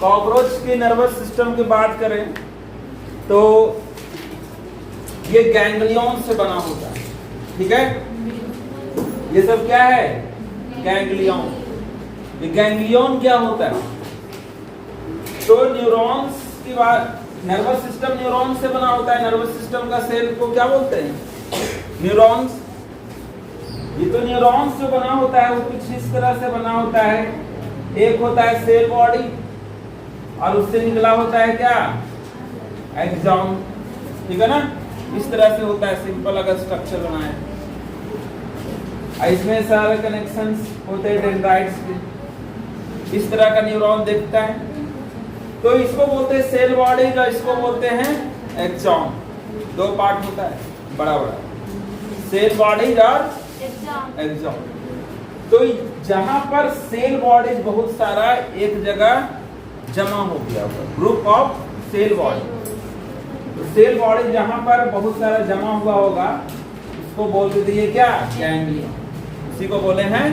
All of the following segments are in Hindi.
कॉकरोच के नर्वस सिस्टम की बात करें तो ये गैंग्लियन से बना होता है, ठीक है। ये सब क्या है? गैंग्लियन। ये गैंग्लियन क्या होता है? तो न्यूरॉन्स की बात, नर्वस सिस्टम न्यूरॉन से बना होता है। नर्वस सिस्टम का सेल को क्या बोलते हैं? न्यूरॉन्स। ये तो न्यूरॉन्स जो बना होता है वो कुछ इस तरह से बना होता है। एक होता है सेल बॉडी और उससे निकला होता है क्या? एक्सॉन, ठीक है ना। इस तरह से होता है, सिंपल अगर स्ट्रक्चर बनाए। इसमें सारे कनेक्शंस होते हैं डेंड्राइट्स के। इस तरह का न्यूरॉन देखता है। तो इसको बोलते हैं सेल बॉडी और इसको बोलते हैं एक्सॉन। दो पार्ट होता है बड़ा बड़ा, सेल बॉडी और एक्सॉन। तो जहां पर सेल बॉडी बहुत सारा एक जगह जमा हो गया होगा, ग्रुप ऑफ सेल बॉडी। तो सेल बॉडी जहां पर बहुत सारा जमा हुआ होगा उसको बोलते थे ये क्या? गैंग्लियन। उसी को बोले हैं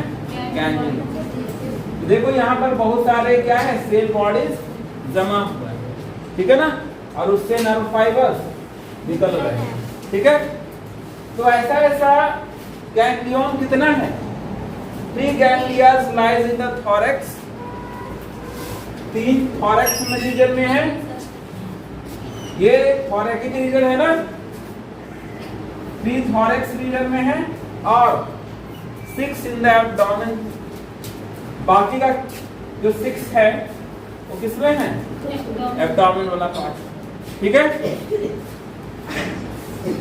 गैंग्लियन। देखो यहाँ पर बहुत सारे क्या है? सेल बॉडीज जमा हुआ है, ठीक है ना। और उससे नर्व फाइबर्स निकल रहे हैं, ठीक है। तो ऐसा ऐसा गैंग्लियन कितना है? 3 ganglias lies in the thorax. 3 thorax region में है। ये थोरैकिक रीजन है ना, 3 थोरैक्स रीजन में है और 6 इन द एब्डोमेन। बाकी का जो 6 है वो किसमें है? एब्डोमेन वाला पार्ट, ठीक है।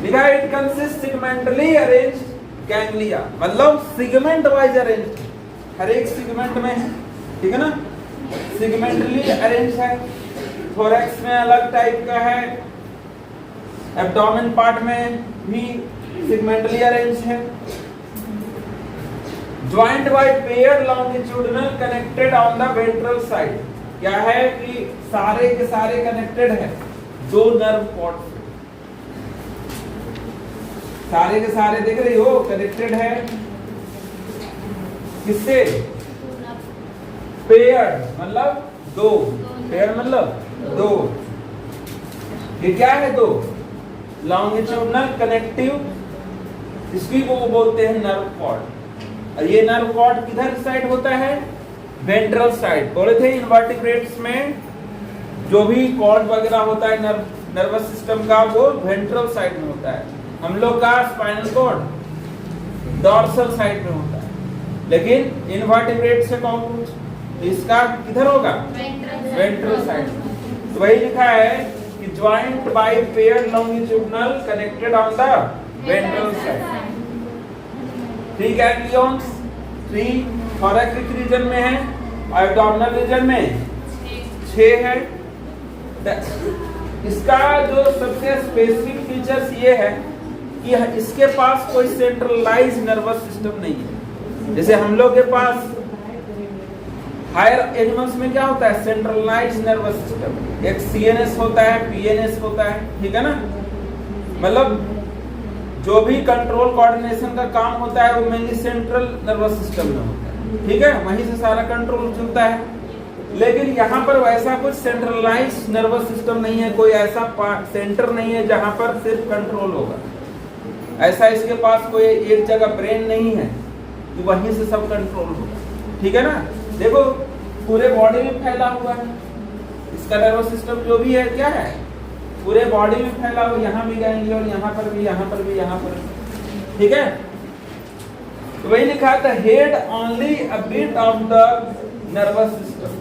लिखा है it consist segmentally arranged ganglia, मतलब सेगमेंट वाइज अरेंज, हर एक सेगमेंट में है, ठीक है ना। सेगमेंटली अरेंज है। थोरैक्स में अलग टाइप का है, एब्डोमेन पार्ट में भी सेगमेंटली अरेंज है। Joint by paired longitudinal connected on the ventral side. क्या है कि सारे के सारे कनेक्टेड है 2 नर्व कॉर्ड से। सारे के सारे देख रही हो कनेक्टेड है किससे? पेयर्ड मतलब 2, पेयर मतलब 2। ये क्या है? 2 लॉन्गिट्यूडिनल कनेक्टिव, इसकी वो बोलते हैं नर्व कॉर्ड। और ये नर्व कॉर्ड किधर साइड होता है? Ventral side. बोले थे इनवर्टिब्रेट्स में जो भी कॉर्ड वगैरह होता है नर्वस सिस्टम का वो वेंट्रल साइड में होता है। हम लोग का स्पाइनल कॉर्ड डॉर्सल साइड में होता है। लेकिन इनवर्टिब्रेट से कॉकरोच तो इसका किधर होगा? Ventral side. तो वही लिखा है कि joint by paired longitudinal connected on the ventral side. 3 ganglions, 3 thoracic region में है और एब्डोमिनल रीजन में 6 है। इसका जो सबसे स्पेसिफिक फीचर्स ये है कि इसके पास कोई सेंट्रलाइज नर्वस सिस्टम नहीं है। जैसे हम लोग के पास हायर एनिमल्स में क्या होता है? Centralise nervous system. एक सीएनएस होता है, पीएनएस होता है, ठीक है ना। मतलब जो भी कंट्रोल कोऑर्डिनेशन का काम होता है वो मेनली सेंट्रल नर्वस सिस्टम में होता है, ठीक है। वहीं से सारा कंट्रोल चलता है। लेकिन यहाँ पर वैसा कुछ सेंट्रलाइज नर्वस सिस्टम नहीं है, कोई ऐसा सेंटर नहीं है जहाँ पर सिर्फ कंट्रोल होगा। ऐसा इसके पास कोई एक जगह ब्रेन नहीं है कि वहीं से सब कंट्रोल होगा, ठीक है ना। देखो पूरे बॉडी में फैला हुआ है इसका नर्वस सिस्टम, जो भी है क्या है? पूरे बॉडी में फैला हुआ। यहाँ भी गैंग्लियन, यहाँ पर भी, यहाँ पर भी, यहाँ पर भी, ठीक है। तो वही लिखा था head only a bit of the nervous system.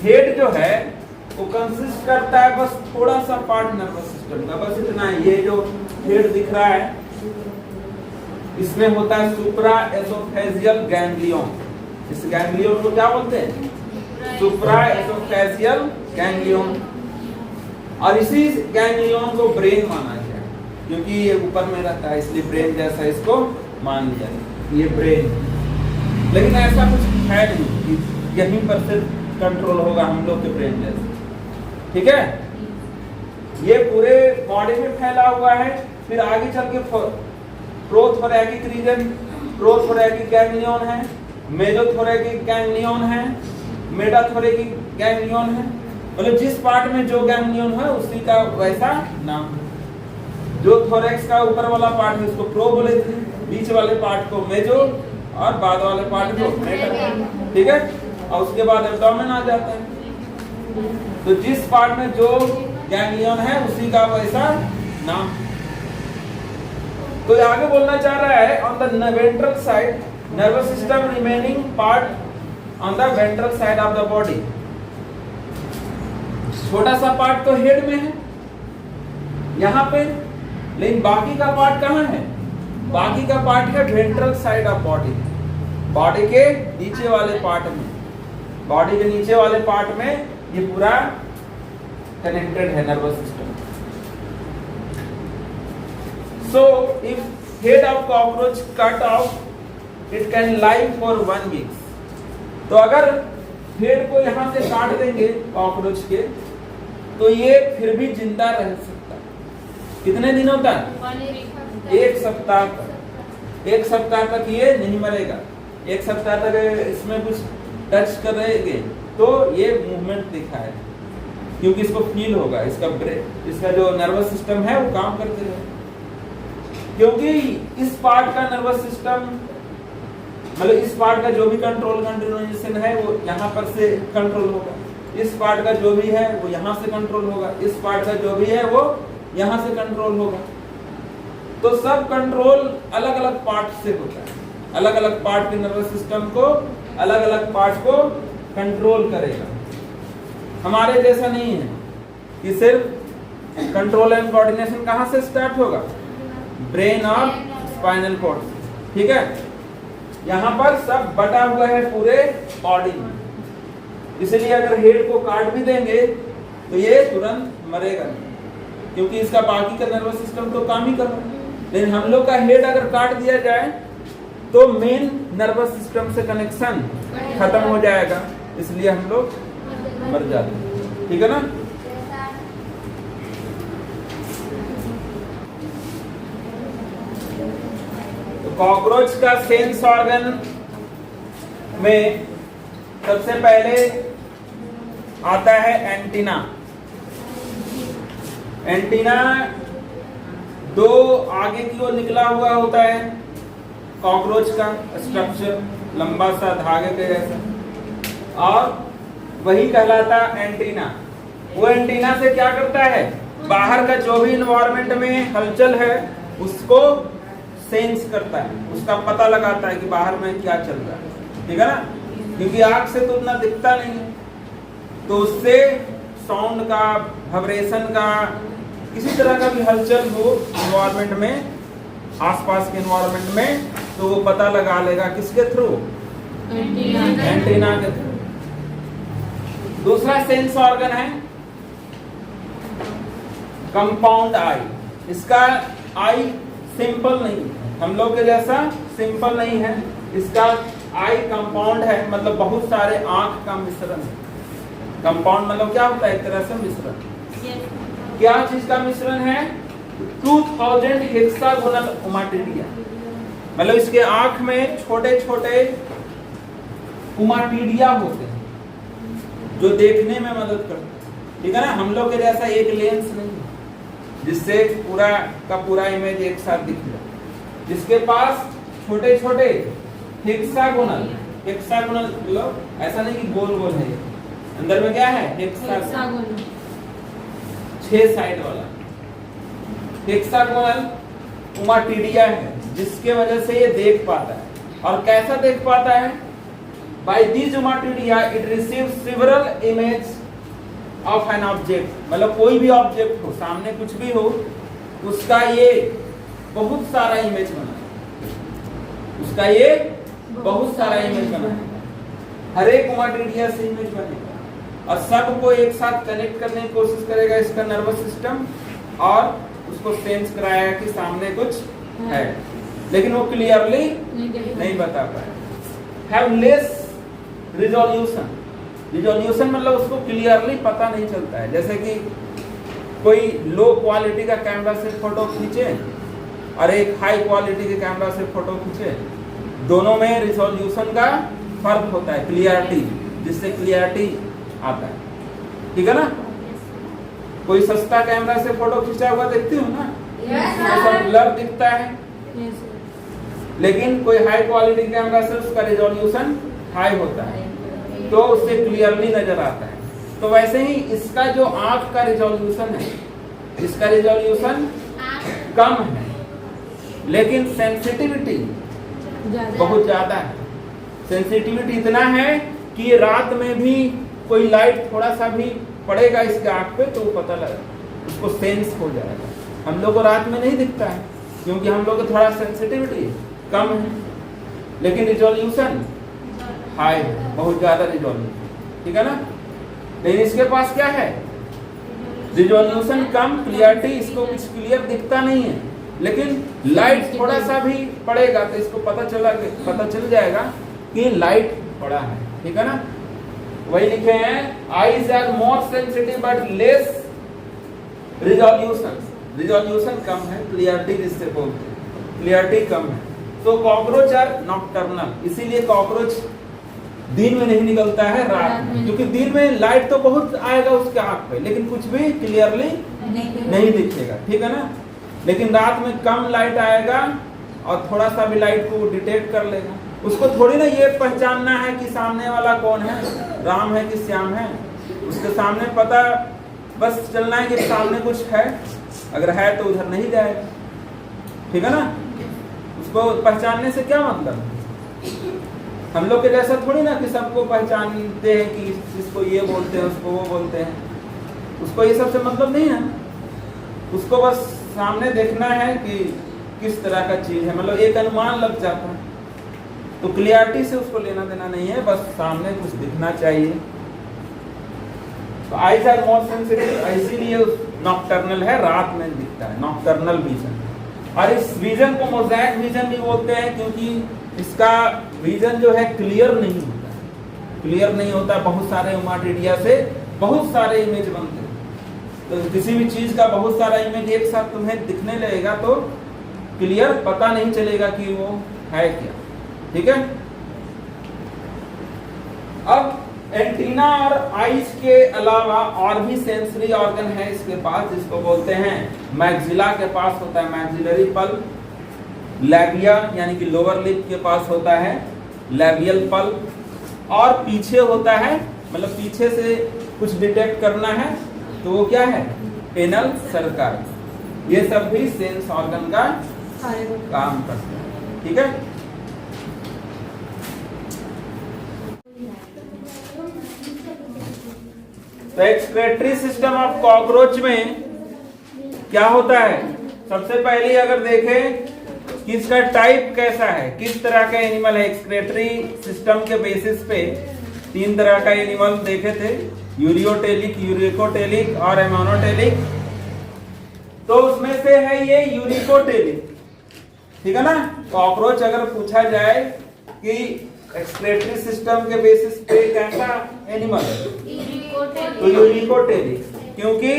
Head जो है वो कंसिस्ट करता है बस थोड़ा सा पार्ट नर्वस सिस्टम का, बस इतना है। ये जो हेड दिख रहा है इसमें होता है सुप्रा एसोफेजियल गैंग्लियन। इस गैंग्लियन को क्या बोलते हैं? सुप्रा एसोफेजियल गैंग्लियन। और इसी गैंग्लियन को ब्रेन माना गया क्योंकि ये ऊपर में रहता है, इसलिए ब्रेन जैसा इसको मान लिया ये ब्रेन। लेकिन ऐसा कुछ है नहीं कि यहीं पर सिर्फ कंट्रोल होगा हम लोग के ब्रेन जैसे, ठीक है। ये पूरे बॉडी में फैला हुआ है। फिर आगे चल के प्रोथोरैकिक रीजन, प्रोथोरैकिक गैंग्लियन है, मेजोथोरैकिक गैंग्लियन है, मेटाथोरैकिक गैंग्लियन है, मतलब जिस पार्ट में जो गैंग्लियन है उसी का वैसा नाम। जो थोरैक्स का ऊपर वाला पार्ट है उसको प्रो बोले थे, बीच वाले पार्ट को मेजो और बाद वाले पार्ट को मेटर, ठीक है। और उसके बाद एब्डोमेन आ जाता है। तो जिस पार्ट में जो गैंग्लियन है उसी का वैसा नाम। तो आगे बोलना चाह रहा है on the ventral side nervous system remaining part on the ventral side of the body. छोटा सा पार्ट तो हेड में है यहां पे, लेकिन बाकी का पार्ट कहां है? बाकी का पार्ट है ventral side of body, body के नीचे वाले पार्ट में। बॉडी के नीचे वाले पार्ट में ये पूरा कनेक्टेड है nervous system. So if head of cockroach cut off, it can live for 1 week. तो अगर हेड को यहाँ से काट देंगे कॉकरोच के, तो ये फिर भी जिंदा रह सकता है। कितने दिनों तक? 1 सप्ताह तक। 1 सप्ताह तक ये नहीं मरेगा। 1 सप्ताह तक इसमें कुछ टच करेंगे तो ये मूवमेंट दिखाए, क्योंकि इसको फील होगा, इसका जो नर्वस सिस्टम है वो काम करते रहे। क्योंकि इस पार्ट का नर्वस सिस्टम, मतलब इस पार्ट का जो भी कंट्रोल है वो यहाँ पर से कंट्रोल होगा, इस पार्ट का जो भी है वो यहाँ से कंट्रोल होगा, इस पार्ट का जो भी है वो यहाँ से कंट्रोल होगा। तो सब कंट्रोल अलग अलग पार्ट से होता है। अलग अलग पार्ट के नर्वस सिस्टम को अलग अलग पार्ट को कंट्रोल करेगा। हमारे जैसा नहीं है कि सिर्फ कंट्रोल एंड कोऑर्डिनेशन कहाँ से स्टार्ट होगा? ब्रेन और स्पाइनल कॉर्ड, ठीक है। यहाँ पर सब बटा हुआ है पूरे बॉडी में, इसलिए अगर हेड को काट भी देंगे तो ये तुरंत मरेगा नहीं, क्योंकि इसका बाकी का नर्वस सिस्टम तो काम ही कर रहा है। लेकिन हम लोग का हेड अगर काट दिया जाए तो मेन नर्वस सिस्टम से कनेक्शन खत्म हो जाएगा, इसलिए हम लोग मर जाते हैं, ठीक है ना। कॉकरोच का सेंस ऑर्गन में सबसे पहले आता है एंटीना। एंटीना दो आगे की ओर निकला हुआ होता है। कॉकरोच का स्ट्रक्चर लंबा सा धागे के जैसा, और वही कहलाता एंटीना। वो एंटीना से क्या करता है? बाहर का जो भी इन्वायरमेंट में हलचल है उसको सेंस करता है, उसका पता लगाता है कि बाहर में क्या चल रहा है, ठीक है ना। क्योंकि आंख से तो उतना दिखता नहीं है, तो उससे साउंड का, वाइब्रेशन का, किसी तरह का भी हलचल हो इन्वायरमेंट में, आसपास के इन्वायरमेंट में, तो वो पता लगा लेगा किसके थ्रू? एंटीना के थ्रू। दूसरा सेंस ऑर्गन है कंपाउंड आई। इसका आई सिंपल नहीं है, हम लोग के जैसा सिंपल नहीं है। इसका आई कंपाउंड है, मतलब बहुत सारे आंख का मिश्रण है। कंपाउंड मतलब क्या होता है? एक तरह से मिश्रण। क्या चीज का मिश्रण है? 2000 हेक्सागोनल ओमाटिडिया, मतलब इसके आंख में छोटे छोटे ओमाटिडिया होते हैं जो देखने में मदद करते हैं, ठीक है ना। हम लोग के जैसा एक लेंस नहीं है जिससे पूरा का पूरा इमेज एक साथ दिख जाए। जिसके पास छोटे छोटे हेक्सागोनल, हेक्सागोनल मतलब ऐसा नहीं कि गोल गोल है, अंदर में क्या है? हेक्सागोनल, 6 साइड वाला हेक्सागोनल ओमाटिडिया है, जिसके वजह से ये देख पाता है। और कैसा देख पाता है? By this ommatidia it receives several image of an object, मतलब कोई भी ऑब्जेक्ट हो, सामने कुछ भी हो, उसका ये बहुत सारा इमेज बना, उसका ये बहुत सारा इमेज बना, हर एक ओमाटिडिया से इमेज बनेगा और सबको एक साथ कनेक्ट करने की कोशिश करेगा इसका नर्वस सिस्टम, और उसको सेंस कराएगा कि सामने कुछ है, लेकिन वो क्लियरली नहीं बता पाए। Have less resolution. रिजोल्यूशन मतलब उसको क्लियरली पता नहीं चलता है। जैसे कि कोई लो क्वालिटी का कैमरा से फोटो खींचे और एक हाई क्वालिटी के कैमरा से फोटो खींचे, दोनों में रिजोल्यूशन का फर्क होता है, क्लियरिटी, जिससे क्लियरिटी आता है। ठीक है ना। कोई सस्ता कैमरा से फोटो खींचा हुआ देखती हो ना, सब ब्लर दिखता है, लेकिन कोई हाई क्वालिटी कैमरा से उसका रिजोल्यूशन हाई होता है तो उससे क्लियरली नजर आता है। तो वैसे ही इसका जो आंख का रिजोल्यूशन है, इसका रिजोल्यूशन कम है, लेकिन सेंसिटिविटी बहुत ज्यादा है। सेंसिटिविटी इतना है कि रात में भी कोई लाइट थोड़ा सा भी पड़ेगा इसके आंख पे तो पता लगा, उसको सेंस हो जाएगा। हम लोग को रात में नहीं दिखता है क्योंकि हम लोग को थोड़ा सेंसिटिविटी कम है, लेकिन रिजोल्यूशन हाई है, बहुत ज्यादा रिजोल्यूशन, ठीक है ना। लेकिन इसके पास क्या है, रिजोल्यूशन कम, क्लियरिटी इसको कुछ क्लियर दिखता नहीं है, लेकिन लाइट थोड़ा सा भी पड़ेगा तो इसको पता चल जाएगा कि लाइट पड़ा है, ठीक है ना। वही लिखे हैं, eyes are more sensitive but less resolution, resolution कम है, क्लियरिटी जिससे बोलते हैं, क्लियरिटी कम है। तो कॉकरोच आर नॉकटर्नल, इसीलिए कॉकरोच दिन में नहीं निकलता है, रात में, क्योंकि दिन में लाइट तो बहुत आएगा उसके आंख पे, लेकिन कुछ भी क्लियरली नहीं दिखेगा, ठीक है ना। लेकिन रात में कम लाइट आएगा और थोड़ा सा भी लाइट को डिटेक्ट कर लेगा। उसको थोड़ी ना ये पहचानना है कि सामने वाला कौन है, राम है कि श्याम है, उसके सामने पता बस चलना है कि सामने कुछ है, अगर है तो उधर नहीं जाएगा, ठीक है ना। उसको पहचानने से क्या मतलब, हम लोग के जैसा थोड़ी ना कि सबको पहचानते हैं कि इसको ये बोलते हैं, उसको वो बोलते हैं, उसको ये सबसे मतलब नहीं है। उसको बस सामने देखना है कि किस तरह का चीज है, मतलब एक अनुमान लग जाता है। तो क्लियरिटी से उसको लेना देना नहीं है, बस सामने कुछ दिखना चाहिए। तो आईज आर मोर सेंसिटिव, इसीलिए नॉकटर्नल है, रात में दिखता है, नॉकटर्नल विजन। और इस विजन को मोज़ेक विजन भी बोलते हैं क्योंकि इसका विजन जो है क्लियर नहीं होता है, क्लियर नहीं होता। बहुत सारे ओमाटिडिया से बहुत सारे इमेज बनते हैं, तो किसी भी चीज का बहुत सारा इमेज एक साथ तुम्हें दिखने लगेगा तो क्लियर पता नहीं चलेगा कि वो है क्या, ठीक है। अब एंटीना और आईज के अलावा और भी सेंसरी ऑर्गन है इसके पास, जिसको बोलते हैं मैक्सिला के पास होता है मैक्सिलरी पल्प, लैबिया यानी कि लोअर लिप के पास होता है लैबियल पल्प, और पीछे होता है, मतलब पीछे से कुछ डिटेक्ट करना है तो वो क्या है, पेनल सर्कल। ये सब भी सेंस ऑर्गन का काम करते हैं, ठीक है। तो एक्सक्रेटरी सिस्टम ऑफ कॉकरोच में क्या होता है, सबसे पहले अगर देखें कि इसका टाइप कैसा है, किस तरह का एनिमल है। एक्सक्रेटरी सिस्टम के बेसिस पे 3 तरह का एनिमल देखे थे, यूरियोटेलिक, यूरिकोटेलिक और एमोनोटेलिक। तो उसमें से है ये यूरिकोटेलिक, ठीक है ना। कॉकरोच अगर पूछा जाए कि एक्सक्रेटरी सिस्टम के बेसिस पे कैसा एनिमल है तो यूरिकोटेलिक, क्योंकि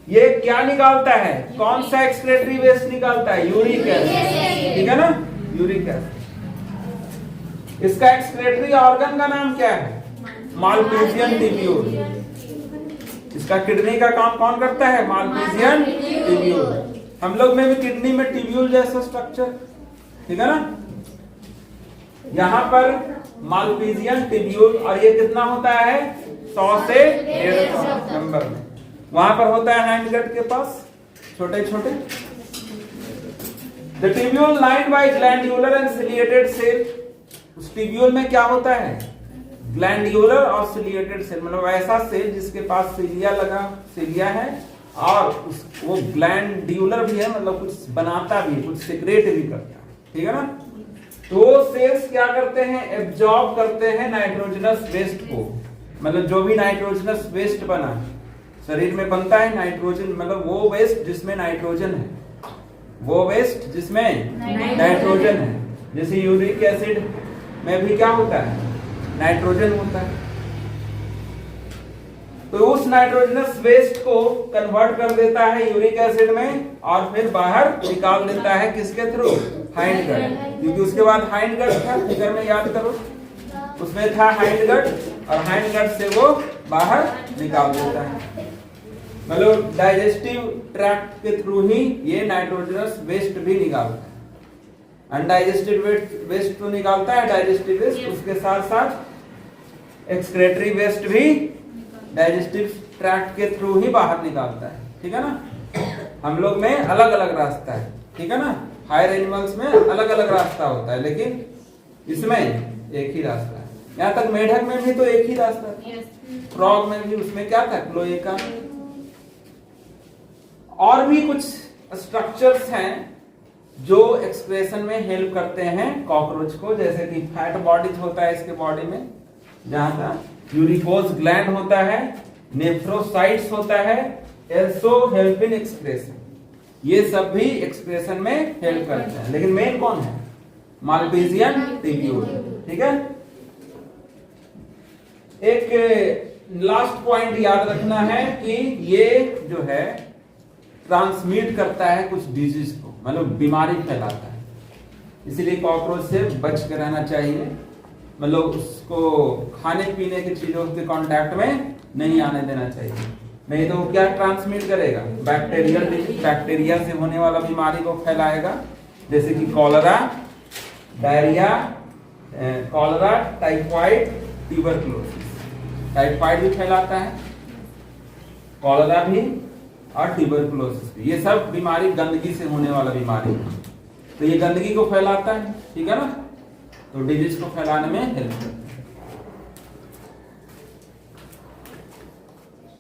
ये क्या निकालता है, कौन सा एक्सक्रेटरी वेस्ट निकालता है, यूरिक एसिड, ठीक है ना, यूरिक एसिड। इसका एक्सक्रेटरी ऑर्गन का नाम क्या है, मालपीजियन टिब्यूल। इसका किडनी का काम कौन करता है, मालपीजियन टिब्यूल। हम लोग में भी किडनी में टिब्यूल जैसा स्ट्रक्चर, ठीक है ना। यहाँ पर मालपीजियन टिब्यूल, और ये कितना होता है, 100 से 150 नंबर में। वहां पर होता है हैंडगट के पास छोटे छोटे। The tubule lined by glandular and ciliated cell. उस टिब्यूल में क्या होता है, ग्लैंडुलर और सिलिएटेड सेल, मतलब ऐसा सेल जिसके पास सिलिया लगा, सिलिया है, और वो ग्लैंडुलर भी है, मतलब कुछ बनाता भी, कुछ सिक्रेट भी करता है, ठीक है ना। तो सेल्स क्या करते हैं, एब्जॉर्ब करते हैं नाइट्रोजनस वेस्ट को, मतलब जो भी नाइट्रोजनस वेस्ट बना शरीर में बनता है नाइट्रोजन, मतलब वो वेस्ट जिसमें नाइट्रोजन है, वो वेस्ट जिसमें नाइट्रोजन है। जैसे यूरिक एसिड में भी क्या होता है, नाइट्रोजन होता है। तो उस नाइट्रोजनस वेस्ट को कन्वर्ट कर देता है यूरिक एसिड में, और फिर बाहर निकाल देता है किसके थ्रू, हाइंड गट। क्योंकि उसके बाद हाइंड गट था, फिगर में याद करो, उसमें था हाइंड गट, और हाइंड गट से वो बाहर निकाल देता है। मतलब डाइजेस्टिव ट्रैक्ट के थ्रू ही ये नाइट्रोजनस वेस्ट भी निकालता है। अनडाइजेस्टेड वेस्ट तो निकालता है डाइजेस्टिव वेस्ट, उसके साथ साथ एक्सक्रेटरी वेस्ट भी डाइजेस्टिव ट्रैक्ट के थ्रू ही बाहर निकालता है। ठीक है ना। हम लोग में अलग अलग रास्ता है, ठीक है ना। हायर एनिमल्स में अलग अलग रास्ता होता है, लेकिन इसमें एक ही रास्ता है। यहाँ तक मेढक में भी तो एक ही रास्ता था, फ्रॉग में भी, उसमें क्या था, क्लोएका। और भी कुछ स्ट्रक्चर्स हैं जो एक्सक्रेशन में हेल्प करते हैं कॉकरोच को, जैसे कि फैट बॉडीज होता है इसके बॉडी में, जहां था यूरिकोज ग्लैंड होता है, नेफ्रोसाइट्स होता है, एल्सो हेल्प इन एक्सक्रेशन। ये सब भी एक्सक्रेशन में हेल्प करते हैं। लेकिन मेन कौन है, मालपीजियन ट्यूब्यूल। ठीक है। एक लास्ट पॉइंट याद रखना है कि ये जो है ट्रांसमिट करता है कुछ डिजीज को, मतलब बीमारी फैलाता है। इसीलिए कॉकरोच से बच के रहना चाहिए, मतलब उसको खाने पीने की चीजों के कांटेक्ट में नहीं आने देना चाहिए, नहीं तो वो क्या ट्रांसमिट करेगा, बैक्टीरियल डिजीज, बैक्टीरिया से होने वाला बीमारी को फैलाएगा, जैसे कि cholera, diarrhoea, cholera, typhoid, tuberculosis. Typhoid भी फैलाता है, कॉलरा भी और ट्यूबरकुलोसिस भी। ये सब बीमारी गंदगी से होने वाला बीमारी है, तो ये गंदगी को फैलाता है, ठीक है ना, तो डिजीज को फैलाने में हेल्प करता है।